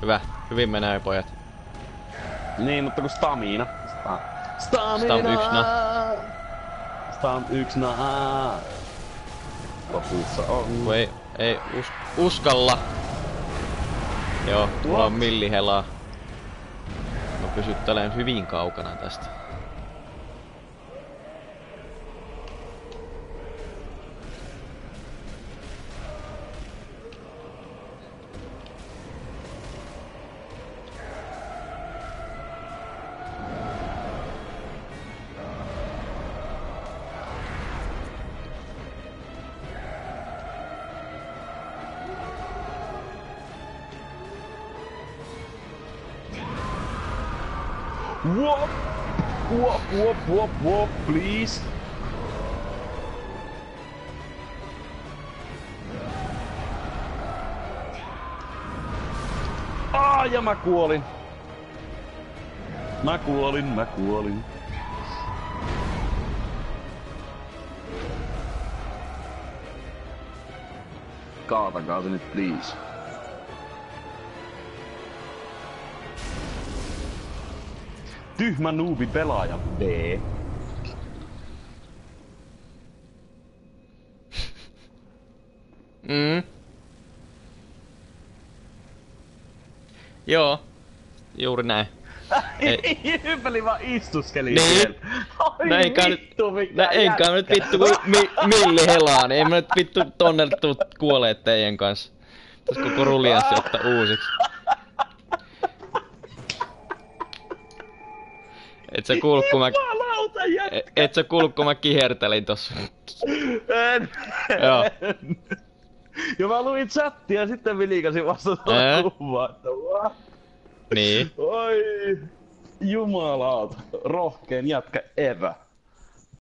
Hyvä. Hyvin menee pojat. Niin, mutta kun stamina. Stam 1. Stam 1. Lopussa on. Kun ei uskalla. Joo, mulla on millihelaa. Mä pysyttelen hyvin kaukana tästä. Whoop! Whoop, whoop, whoop, whoop, please! Ja mä kuolin! Mä kuolin. Kaatakaa se nyt, please. Tyhmä nuubi pelaaja B. Joo. Juuri näin. Hypäli vaan istuskeli niin. siellä. No eikä nyt vittu kun milli helaa, niin ei mä nyt vittu tonne tuu kuolee teidän kanssa. Tässä koko rulianssi ottaa uusiksi. Et sä kuullut kun mä kihertelin tossa. En. Joo. Ja mä luin chattia ja sitten vilikasin vasta tuolla kuvaa, että niin. Oi jumalauta, rohkeen jätkä evä.